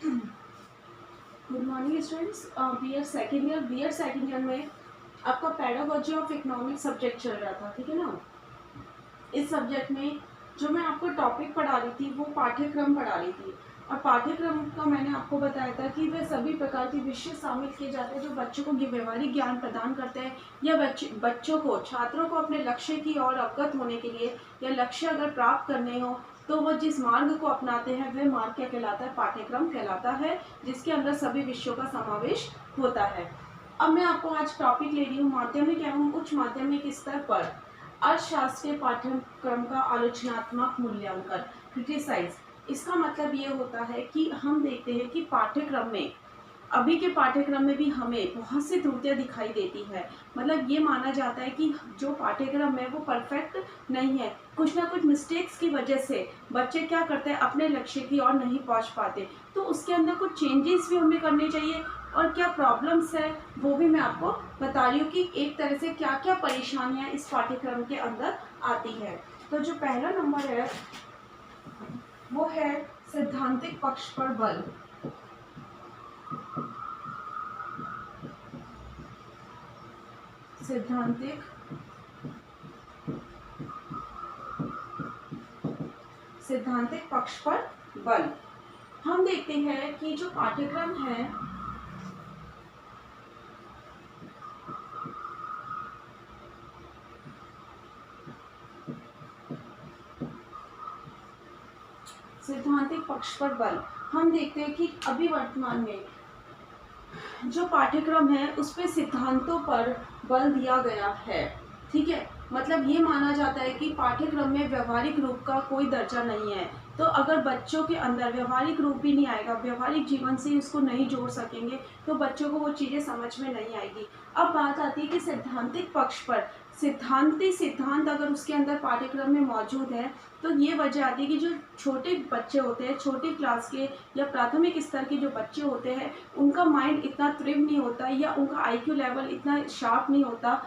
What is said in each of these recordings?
Good morning students. B Ed second year में आपका pedagogy of economic subject चल रहा था, ठीक है ना। इस सब्जेक्ट में जो मैं आपको टॉपिक पढ़ा रही थी वो पाठ्यक्रम पढ़ा रही थी, और पाठ्यक्रम का मैंने आपको बताया था कि वे सभी प्रकार के विषय शामिल किए जाते हैं जो बच्चों को व्यवहारिक ज्ञान प्रदान करते हैं, या बच्चों को, छात्रों को अपने लक्ष्य की ओर अवगत होने के लिए, या लक्ष्य अगर प्राप्त करने हो तो वह जिस मार्ग को अपनाते हैं वह मार्ग क्या कहलाता है? पाठ्यक्रम कहलाता है, जिसके अंदर सभी विषयों का समावेश होता है। अब मैं आपको आज टॉपिक ले रही हूँ माध्यमिक एवं उच्च माध्यमिक स्तर पर अर्थशास्त्रीय पाठ्यक्रम का आलोचनात्मक मूल्यांकन, क्रिटिसाइज। इसका मतलब ये होता है कि हम देखते हैं कि पाठ्यक्रम में, अभी के पाठ्यक्रम में भी हमें बहुत सी त्रुटियां दिखाई देती है। मतलब ये माना जाता है कि जो पाठ्यक्रम है वो परफेक्ट नहीं है, कुछ ना कुछ मिस्टेक्स की वजह से बच्चे क्या करते हैं, अपने लक्ष्य की ओर नहीं पहुंच पाते। तो उसके अंदर कुछ चेंजेस भी हमें करने चाहिए, और क्या प्रॉब्लम्स है वो भी मैं आपको बता रही हूँ कि एक तरह से क्या क्या परेशानियां इस पाठ्यक्रम के अंदर आती है। तो जो पहला नंबर है वो है सैद्धांतिक पक्ष पर बल। सैद्धांतिक पक्ष पर बल। हम देखते हैं कि जो पाठ्यक्रम है सैद्धांतिक पक्ष पर बल, हम देखते हैं कि अभी वर्तमान में जो पाठ्यक्रम है उसपे सिद्धांतों पर बल दिया गया है, ठीक है। मतलब ये माना जाता है कि पाठ्यक्रम में व्यवहारिक रूप का कोई दर्जा नहीं है। तो अगर बच्चों के अंदर व्यवहारिक रूप भी नहीं आएगा, व्यवहारिक जीवन से उसको नहीं जोड़ सकेंगे, तो बच्चों को वो चीज़ें समझ में नहीं आएगी। अब बात आती है कि सैद्धांतिक पक्ष पर सिद्धांत अगर उसके अंदर पाठ्यक्रम में मौजूद है, तो ये वजह आती है कि जो छोटे बच्चे होते हैं, छोटी क्लास के या प्राथमिक स्तर के जो बच्चे होते हैं, उनका माइंड इतना तीव्र नहीं होता, या उनका आईक्यू लेवल इतना शार्प नहीं होता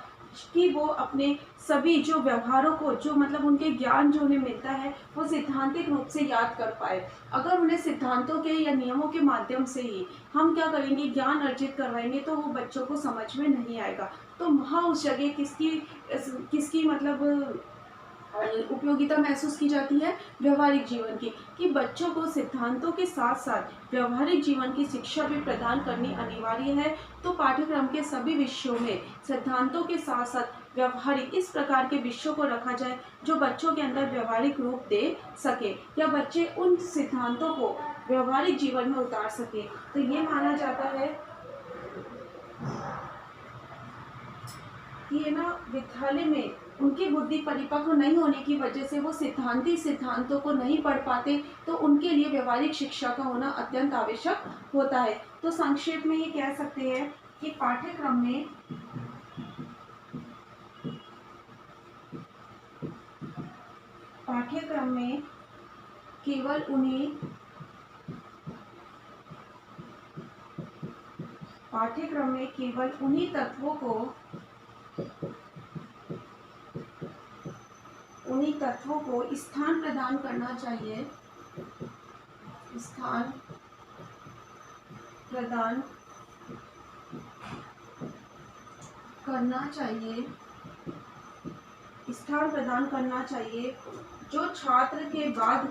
कि वो अपने सभी जो व्यवहारों को, जो मतलब उनके ज्ञान जो उन्हें मिलता है, वो सिद्धांतिक रूप से याद कर पाए। अगर उन्हें सिद्धांतों के या नियमों के माध्यम से ही हम क्या करेंगे, ज्ञान अर्जित करवाएंगे, तो वो बच्चों को समझ में नहीं आएगा। तो वहाँ उस जगह किसकी मतलब उपयोगिता महसूस की जाती है? व्यवहारिक जीवन की, कि बच्चों को सिद्धांतों के साथ साथ व्यवहारिक जीवन की शिक्षा भी प्रदान करनी अनिवार्य है। तो पाठ्यक्रम के सभी विषयों में सिद्धांतों के साथ साथ व्यवहारिक, इस प्रकार के विषयों को रखा जाए जो बच्चों के अंदर व्यवहारिक रूप दे सके, या बच्चे उन सिद्धांतों को व्यवहारिक जीवन में उतार सके। तो ये माना जाता है कि ये ना, विद्यालय में उनकी बुद्धि परिपक्व नहीं होने की वजह से वो सिद्धांतों को नहीं पढ़ पाते, तो उनके लिए व्यवहारिक शिक्षा का होना अत्यंत आवश्यक होता है। तो संक्षेप में ये कह सकते हैं कि पाठ्यक्रम में केवल उन्हीं तत्वों को स्थान प्रदान करना चाहिए, स्थान प्रदान करना चाहिए जो छात्र के बाद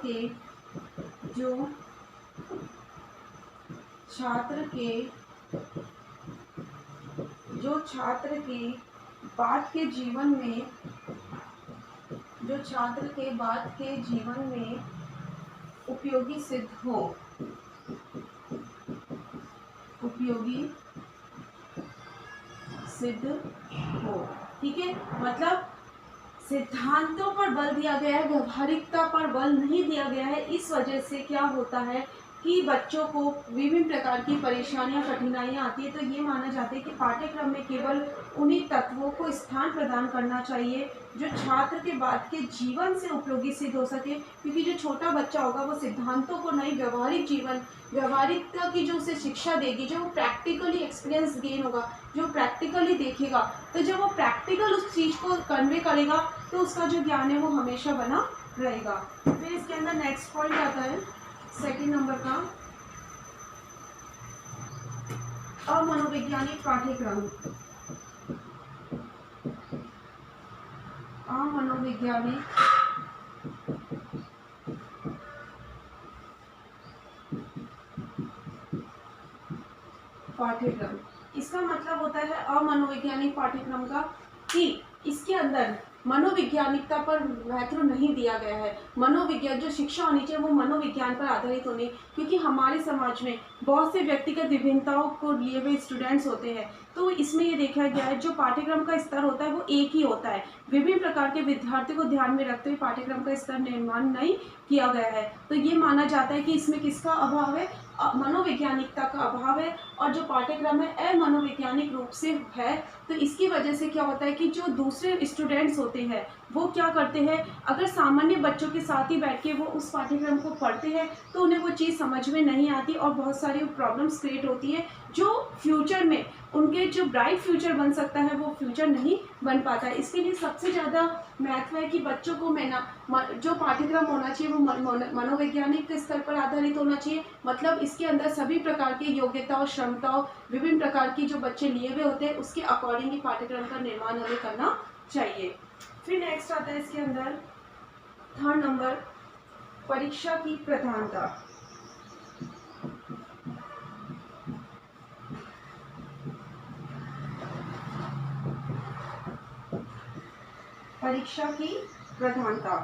के जीवन में उपयोगी सिद्ध हो, ठीक है। मतलब सिद्धांतों पर बल दिया गया है, व्यवहारिकता पर बल नहीं दिया गया है। इस वजह से क्या होता है कि बच्चों को विभिन्न प्रकार की परेशानियां, कठिनाइयां आती है। तो ये माना जाता है कि पाठ्यक्रम में केवल उन्हीं तत्वों को स्थान प्रदान करना चाहिए जो छात्र के बाद के जीवन से उपयोगी सिद्ध हो सके, क्योंकि जो छोटा बच्चा होगा वो सिद्धांतों को नहीं, व्यवहारिकता की जो उसे शिक्षा देगी, जो वो प्रैक्टिकली एक्सपीरियंस गेन होगा, जो प्रैक्टिकली देखेगा, तो जब वो प्रैक्टिकल उस चीज़ को कन्वे करेगा तो उसका जो ज्ञान है वो हमेशा बना रहेगा। फिर इसके अंदर नेक्स्ट पॉइंट आता है सेकंड नंबर का, अमनोवैज्ञानिक पाठ्यक्रम, अमनोवैज्ञानिक पाठ्यक्रम, इसका मतलब होता है अमनोवैज्ञानिक पाठ्यक्रम का कि इसके अंदर मनोवैज्ञानिकता पर महत्व नहीं दिया गया है। मनोविज्ञान जो शिक्षा होनी चाहिए वो मनोविज्ञान पर आधारित होनी, क्योंकि हमारे समाज में बहुत से व्यक्तिगत विभिन्नताओं को लिए हुए स्टूडेंट्स होते हैं। तो इसमें ये देखा गया है जो पाठ्यक्रम का स्तर होता है वो एक ही होता है। विभिन्न प्रकार के विद्यार्थियों को ध्यान में रखते हुए पाठ्यक्रम का स्तर निर्माण नहीं किया गया है। तो ये माना जाता है कि इसमें किसका अभाव है, मनोवैज्ञानिकता का अभाव है। और जो पाठ्यक्रम है अमनोवैज्ञानिक रूप से है, तो इसकी वजह से क्या होता है कि जो दूसरे स्टूडेंट्स होते हैं वो क्या करते हैं, अगर सामान्य बच्चों के साथ ही बैठ के वो उस पाठ्यक्रम को पढ़ते हैं तो उन्हें वो चीज़ समझ में नहीं आती और बहुत सारी प्रॉब्लम्स क्रिएट होती है, जो फ्यूचर में उनके जो ब्राइट फ्यूचर बन सकता है वो फ्यूचर नहीं बन पाता है। इसके लिए सबसे ज़्यादा महत्व है कि बच्चों को जो पाठ्यक्रम होना चाहिए वो मनोवैज्ञानिक स्तर पर आधारित होना चाहिए। मतलब इसके अंदर सभी प्रकार की योग्यताओं, क्षमताओं, विभिन्न प्रकार की जो बच्चे लिए हुए होते हैं उसके अकॉर्डिंग ही पाठ्यक्रम का निर्माण हमें करना चाहिए। फिर नेक्स्ट आता है इसके अंदर 3rd नंबर, परीक्षा की प्रधानता। परीक्षा की प्रधानता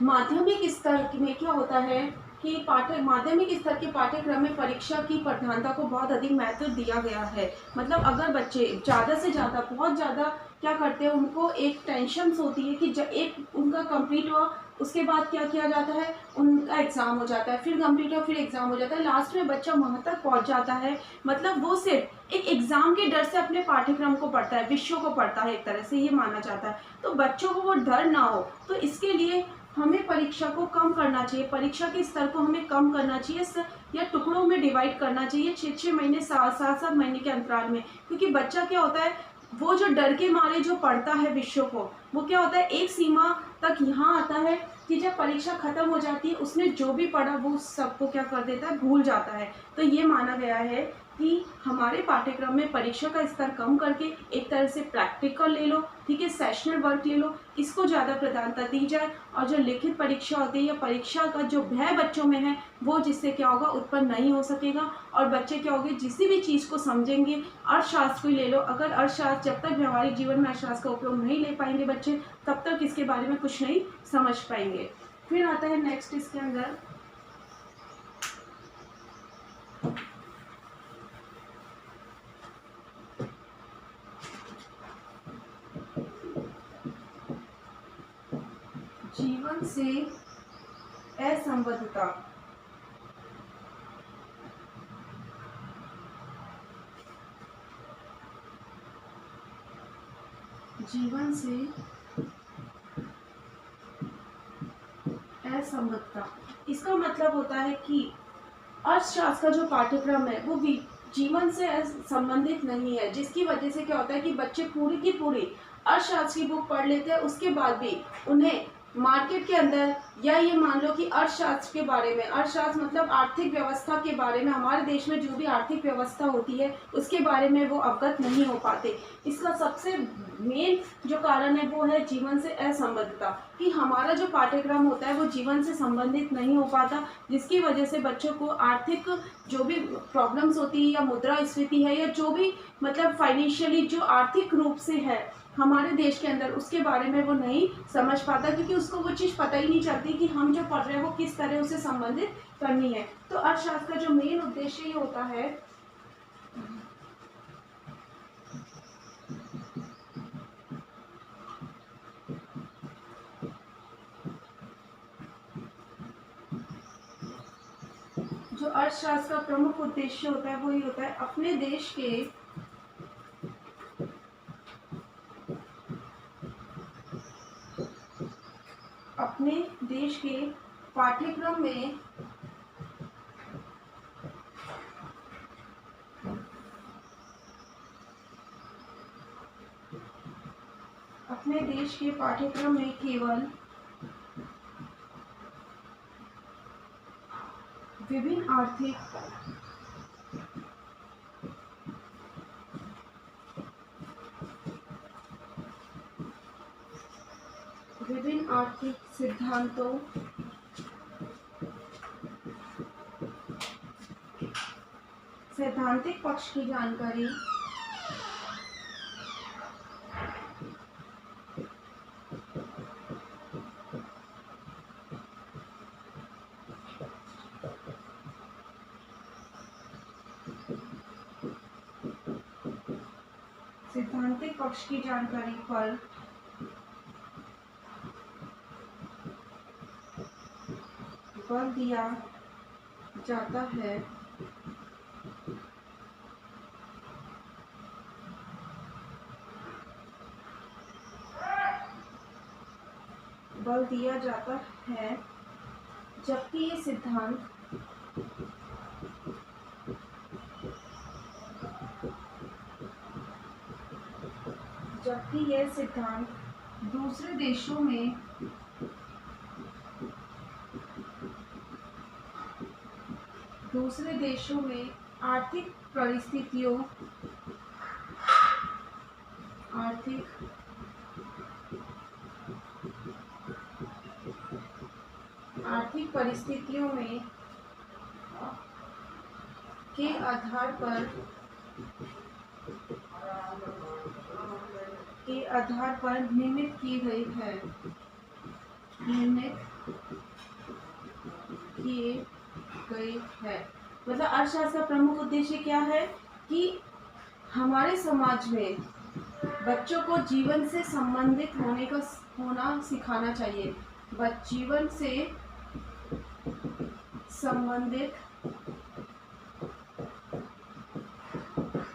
माध्यमिक स्तर में क्या होता है कि माध्यमिक स्तर के पाठ्यक्रम में परीक्षा की प्रधानता को बहुत अधिक महत्व दिया गया है। मतलब अगर बच्चे ज़्यादा से ज़्यादा बहुत ज़्यादा क्या करते हैं, उनको एक टेंशन होती है कि एक उनका कंप्लीट हुआ उसके बाद क्या किया जाता है, उनका एग्ज़ाम हो जाता है, फिर कंप्लीट हुआ फिर एग्ज़ाम हो जाता है, लास्ट में बच्चा वहाँ तक पहुँच जाता है। मतलब वो सिर्फ एक एग्ज़ाम के डर से अपने पाठ्यक्रम को पढ़ता है, विषयों को पढ़ता है, एक तरह से ये माना जाता है। तो बच्चों को वो डर ना हो, तो इसके लिए हमें परीक्षा को कम करना चाहिए, परीक्षा के स्तर को हमें कम करना चाहिए या टुकड़ों में डिवाइड करना चाहिए 6-6 महीने 7-7 महीने के अंतराल में। क्योंकि बच्चा क्या होता है, वो जो डर के मारे जो पढ़ता है विषयों को, वो क्या होता है एक सीमा तक यहाँ आता है कि जब परीक्षा खत्म हो जाती है उसने जो भी पढ़ा वो सबको क्या कर देता है, भूल जाता है। तो ये माना गया है कि हमारे पाठ्यक्रम में परीक्षा का स्तर कम करके एक तरह से प्रैक्टिकल ले लो, ठीक है, सेशनल वर्क ले लो, इसको ज़्यादा प्रधानता दी जाए। और जो लिखित परीक्षा होती है या परीक्षा का जो भय बच्चों में है वो जिससे क्या होगा उत्पन्न नहीं हो सकेगा। और बच्चे क्या होंगे, जिस भी चीज़ को समझेंगे, अर्थशास्त्र को ले लो, अगर अर्थशास्त्र जब तक व्यवहारिक जीवन में अर्थशास्त्र का उपयोग नहीं ले पाएंगे बच्चे, तब तक इसके बारे में कुछ नहीं समझ पाएंगे। फिर आता है नेक्स्ट इसके अंदर जीवन से असंबद्धता। जीवन से असंबद्धता, इसका मतलब होता है कि अर्थशास्त्र का जो पाठ्यक्रम है वो भी जीवन से संबंधित नहीं है, जिसकी वजह से क्या होता है कि बच्चे पूरी की पूरी अर्थशास्त्र की बुक पढ़ लेते हैं, उसके बाद भी उन्हें मार्केट के अंदर या ये मान लो कि अर्थशास्त्र के बारे में, अर्थशास्त्र मतलब आर्थिक व्यवस्था के बारे में, हमारे देश में जो भी आर्थिक व्यवस्था होती है उसके बारे में वो अवगत नहीं हो पाते। इसका सबसे मेन जो कारण है वो है जीवन से असंबद्धता, कि हमारा जो पाठ्यक्रम होता है वो जीवन से संबंधित नहीं हो पाता, जिसकी वजह से बच्चों को आर्थिक जो भी प्रॉब्लम्स होती है या मुद्रास्फीति है या जो भी मतलब फाइनेंशियली जो आर्थिक रूप से है हमारे देश के अंदर, उसके बारे में वो नहीं समझ पाता, क्योंकि उसको वो चीज़ पता ही नहीं चलती कि हम जो पढ़ रहे हैं वो किस तरह उसे संबंधित करनी है। तो अर्थशास्त्र का जो मेन उद्देश्य ये होता है जो अर्थशास्त्र का प्रमुख उद्देश्य होता है वो ये होता है अपने देश के पाठ्यक्रम में केवल विभिन्न आर्थिक आर्थिक सिद्धांतों सैद्धांतिक पक्ष की जानकारी सैद्धांतिक पक्ष की जानकारी पर बल दिया जाता है जबकि ये सिद्धांत दूसरे देशों में आर्थिक परिस्थितियों में के आधार पर निर्मित की गई है। मतलब अर्थशास्त्र का प्रमुख उद्देश्य क्या है कि हमारे समाज में बच्चों को जीवन से संबंधित होना सिखाना चाहिए। जीवन से संबंधित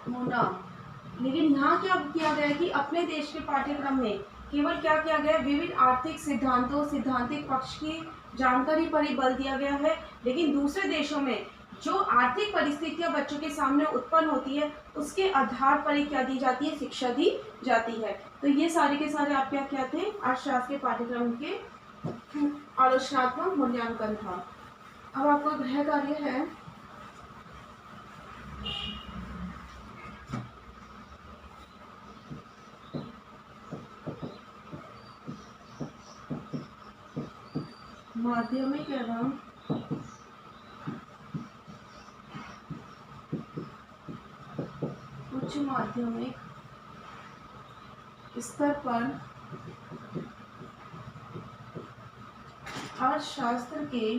होना। लेकिन यहाँ क्या किया गया है कि अपने देश के पाठ्यक्रम में केवल क्या किया गया है, विविध आर्थिक सिद्धांतों सैद्धांतिक पक्ष की जानकारी पर ही बल दिया गया है। लेकिन दूसरे देशों में जो आर्थिक परिस्थितियां बच्चों के सामने उत्पन्न होती है उसके आधार पर ही क्या दी जाती है, शिक्षा दी जाती है। तो ये सारे के सारे आप क्या कहते हैं, अर्थशास्त्र के पाठ्यक्रम के आलोचनात्मक मूल्यांकन था। अब आपका गृह कार्य है माध्यमिक एवं उच्च माध्यमिक स्तर पर अर्थशास्त्र के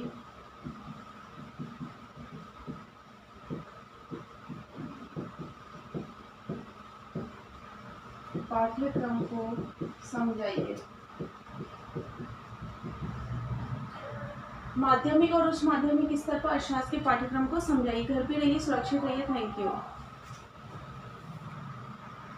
पाठ्यक्रम को समझाइए। माध्यमिक और उच्च माध्यमिक स्तर पर अर्थशास्त्र के पाठ्यक्रम को समझाइए। घर पे रहिए, सुरक्षित रहिए। Thank you.